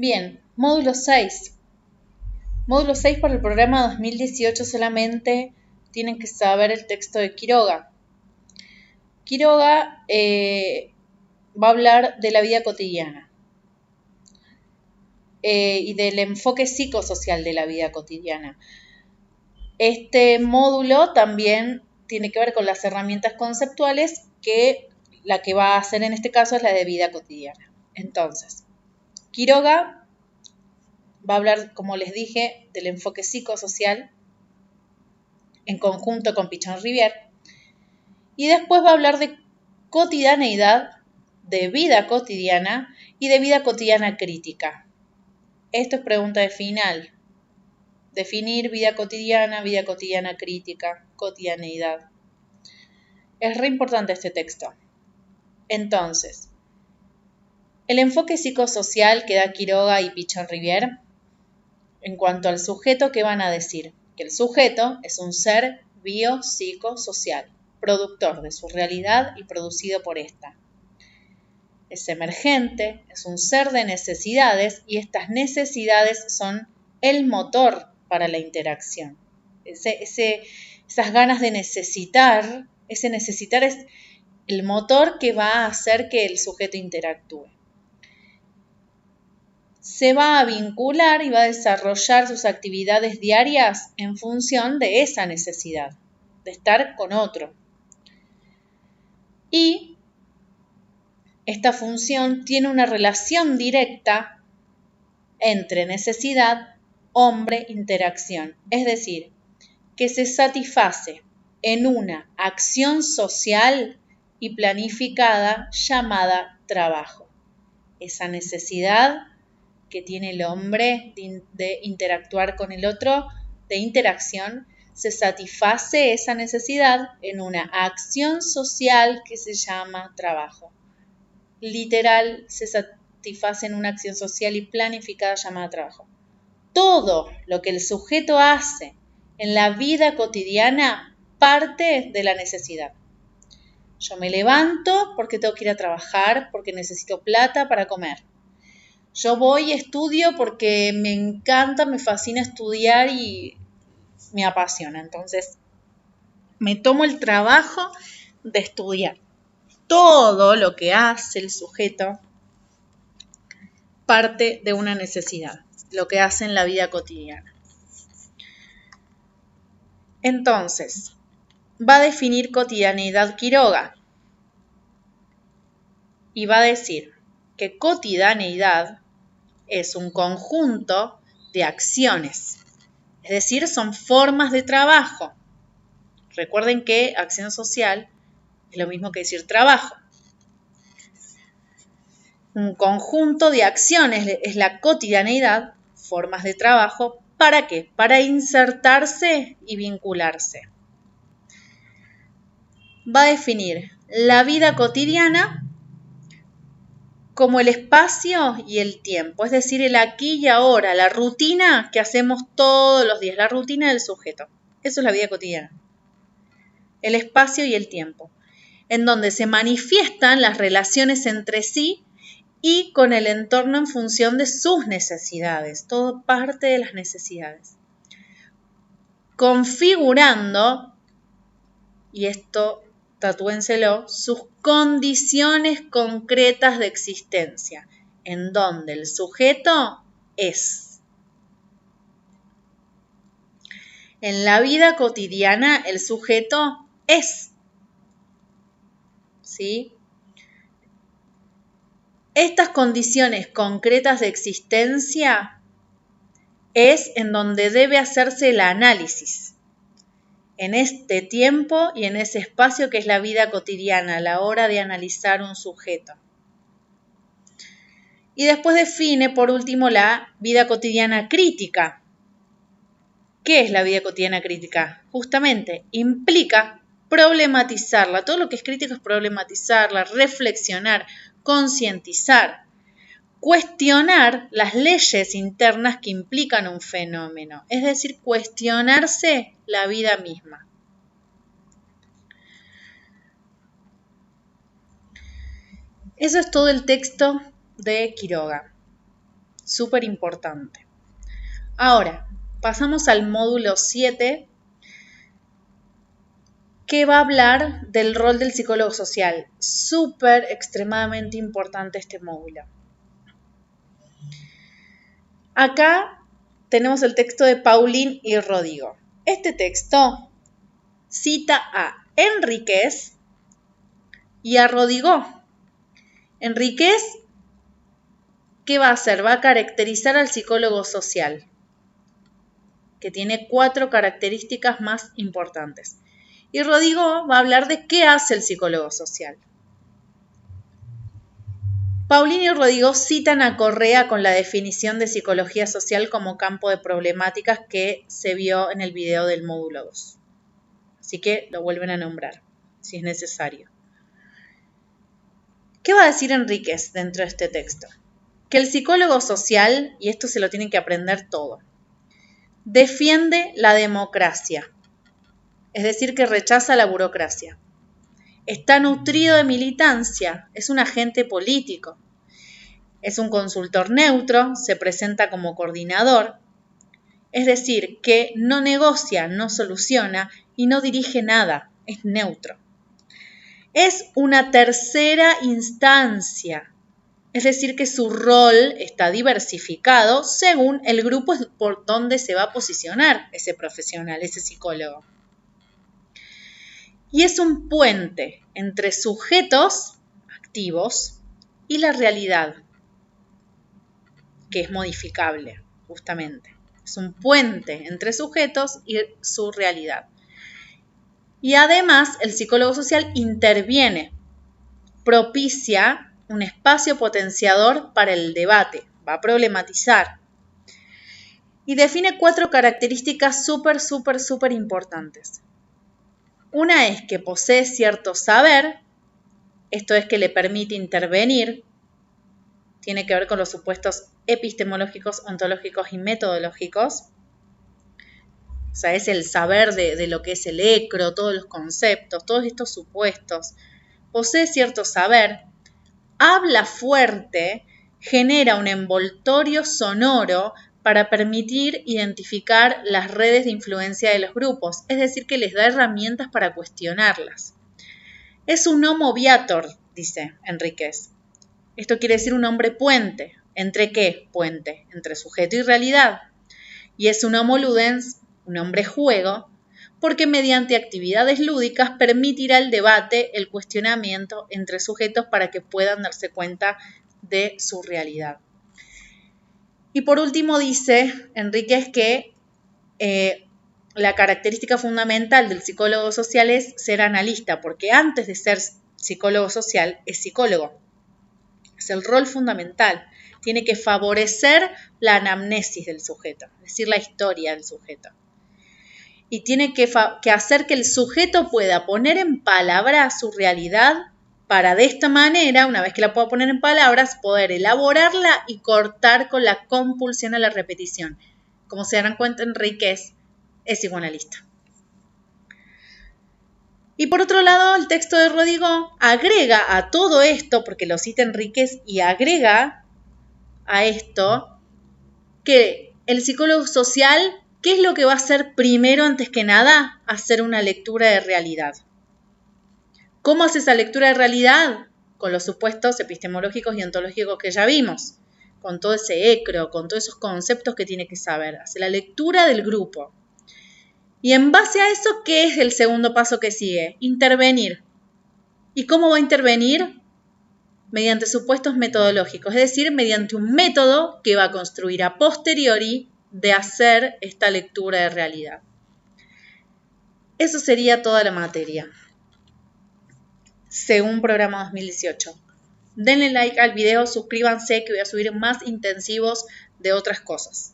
Bien, módulo 6. Módulo 6 para el programa 2018 solamente tienen que saber el texto de Quiroga. Quiroga va a hablar de la vida cotidiana y del enfoque psicosocial de la vida cotidiana. Este módulo también tiene que ver con las herramientas conceptuales que la que va a hacer en este caso es la de vida cotidiana. Entonces, Quiroga va a hablar, como les dije, del enfoque psicosocial en conjunto con Pichon Rivière y después va a hablar de cotidianeidad, de vida cotidiana y de vida cotidiana crítica. Esto es pregunta de final. Definir vida cotidiana crítica, cotidianeidad. Es re importante este texto. Entonces, el enfoque psicosocial que da Quiroga y Pichon Rivière, en cuanto al sujeto, ¿qué van a decir? Que el sujeto es un ser biopsicosocial, productor de su realidad y producido por esta. Es emergente, es un ser de necesidades y estas necesidades son el motor para la interacción. Esas ganas de necesitar, ese necesitar es el motor que va a hacer que el sujeto interactúe. Se va a vincular y va a desarrollar sus actividades diarias en función de esa necesidad, de estar con otro. Y esta función tiene una relación directa entre necesidad, hombre, interacción. Es decir, que se satisface en una acción social y planificada llamada trabajo. Esa necesidad que tiene el hombre de interactuar con el otro, de interacción, se satisface esa necesidad en una acción social que se llama trabajo. Literal, se satisface en una acción social y planificada llamada trabajo. Todo lo que el sujeto hace en la vida cotidiana parte de la necesidad. Yo me levanto porque tengo que ir a trabajar, porque necesito plata para comer. Yo voy y estudio porque me encanta, me fascina estudiar y me apasiona. Entonces, me tomo el trabajo de estudiar. Todo lo que hace el sujeto parte de una necesidad, lo que hace en la vida cotidiana. Entonces, va a definir cotidianeidad Quiroga y va a decir que cotidianeidad es un conjunto de acciones, es decir, son formas de trabajo. Recuerden que acción social es lo mismo que decir trabajo. Un conjunto de acciones es la cotidianeidad, formas de trabajo. ¿Para qué? Para insertarse y vincularse. Va a definir la vida cotidiana como el espacio y el tiempo, es decir, el aquí y ahora, la rutina que hacemos todos los días, la rutina del sujeto. Eso es la vida cotidiana. El espacio y el tiempo, en donde se manifiestan las relaciones entre sí y con el entorno en función de sus necesidades, todo parte de las necesidades. Configurando, y esto tatúenselo, sus condiciones concretas de existencia, en donde el sujeto es. En la vida cotidiana el sujeto es. ¿Sí? Estas condiciones concretas de existencia es en donde debe hacerse el análisis. En este tiempo y en ese espacio que es la vida cotidiana, a la hora de analizar un sujeto. Y después define, por último, la vida cotidiana crítica. ¿Qué es la vida cotidiana crítica? Justamente, implica problematizarla. Todo lo que es crítico es problematizarla, reflexionar, concientizar, cuestionar las leyes internas que implican un fenómeno, es decir, cuestionarse la vida misma. Eso es todo el texto de Quiroga. súper importante. Ahora, pasamos al módulo 7, que va a hablar del rol del psicólogo social. Súper, extremadamente importante este módulo. Acá tenemos el texto de Pauline y Rodrigo. Este texto cita a Enríquez y a Rodrigo. Enríquez, ¿qué va a hacer? Va a caracterizar al psicólogo social, que tiene 4 características más importantes. Y Rodrigo va a hablar de qué hace el psicólogo social. Pauline y Rodrigo citan a Correa con la definición de psicología social como campo de problemáticas que se vio en el video del módulo 2. Así que lo vuelven a nombrar, si es necesario. ¿Qué va a decir Enríquez dentro de este texto? Que el psicólogo social, y esto se lo tienen que aprender todo, defiende la democracia, es decir, que rechaza la burocracia. Está nutrido de militancia, es un agente político. Es un consultor neutro, se presenta como coordinador, es decir, que no negocia, no soluciona y no dirige nada, es neutro. Es una tercera instancia, es decir, que su rol está diversificado según el grupo por donde se va a posicionar ese profesional, ese psicólogo. Y es un puente entre sujetos activos y la realidad, que es modificable, justamente. Es un puente entre sujetos y su realidad. Y además, el psicólogo social interviene, propicia un espacio potenciador para el debate, va a problematizar. Y define 4 características súper importantes. Una es que posee cierto saber, esto es que le permite intervenir, tiene que ver con los supuestos epistemológicos, ontológicos y metodológicos. O sea, es el saber de lo que es el ECRO, todos los conceptos, todos estos supuestos. Posee cierto saber, habla fuerte, genera un envoltorio sonoro para permitir identificar las redes de influencia de los grupos, es decir, que les da herramientas para cuestionarlas. Es un homo viator, dice Enríquez. Esto quiere decir un hombre puente. ¿Entre qué? Puente. Entre sujeto y realidad. Y es un homo ludens, un hombre juego, porque mediante actividades lúdicas permitirá el debate, el cuestionamiento entre sujetos para que puedan darse cuenta de su realidad. Y por último dice Enríquez que la característica fundamental del psicólogo social es ser analista, porque antes de ser psicólogo social es psicólogo. Es el rol fundamental. Tiene que favorecer la anamnesis del sujeto, es decir, la historia del sujeto. Y tiene que hacer que el sujeto pueda poner en palabras su realidad para de esta manera, una vez que la pueda poner en palabras, poder elaborarla y cortar con la compulsión a la repetición. Como se darán cuenta, Enríquez es psicoanalista. Y por otro lado, el texto de Rodrigo agrega a todo esto, porque lo cita Enríquez, y agrega a esto que el psicólogo social, ¿qué es lo que va a hacer primero antes que nada? Hacer una lectura de realidad. ¿Cómo hace esa lectura de realidad? Con los supuestos epistemológicos y ontológicos que ya vimos, con todo ese ECRO, con todos esos conceptos que tiene que saber. Hace la lectura del grupo. Y en base a eso, ¿qué es el segundo paso que sigue? Intervenir. ¿Y cómo va a intervenir? Mediante supuestos metodológicos, es decir, mediante un método que va a construir a posteriori de hacer esta lectura de realidad. Eso sería toda la materia, según programa 2018. Denle like al video, suscríbanse que voy a subir más intensivos de otras cosas.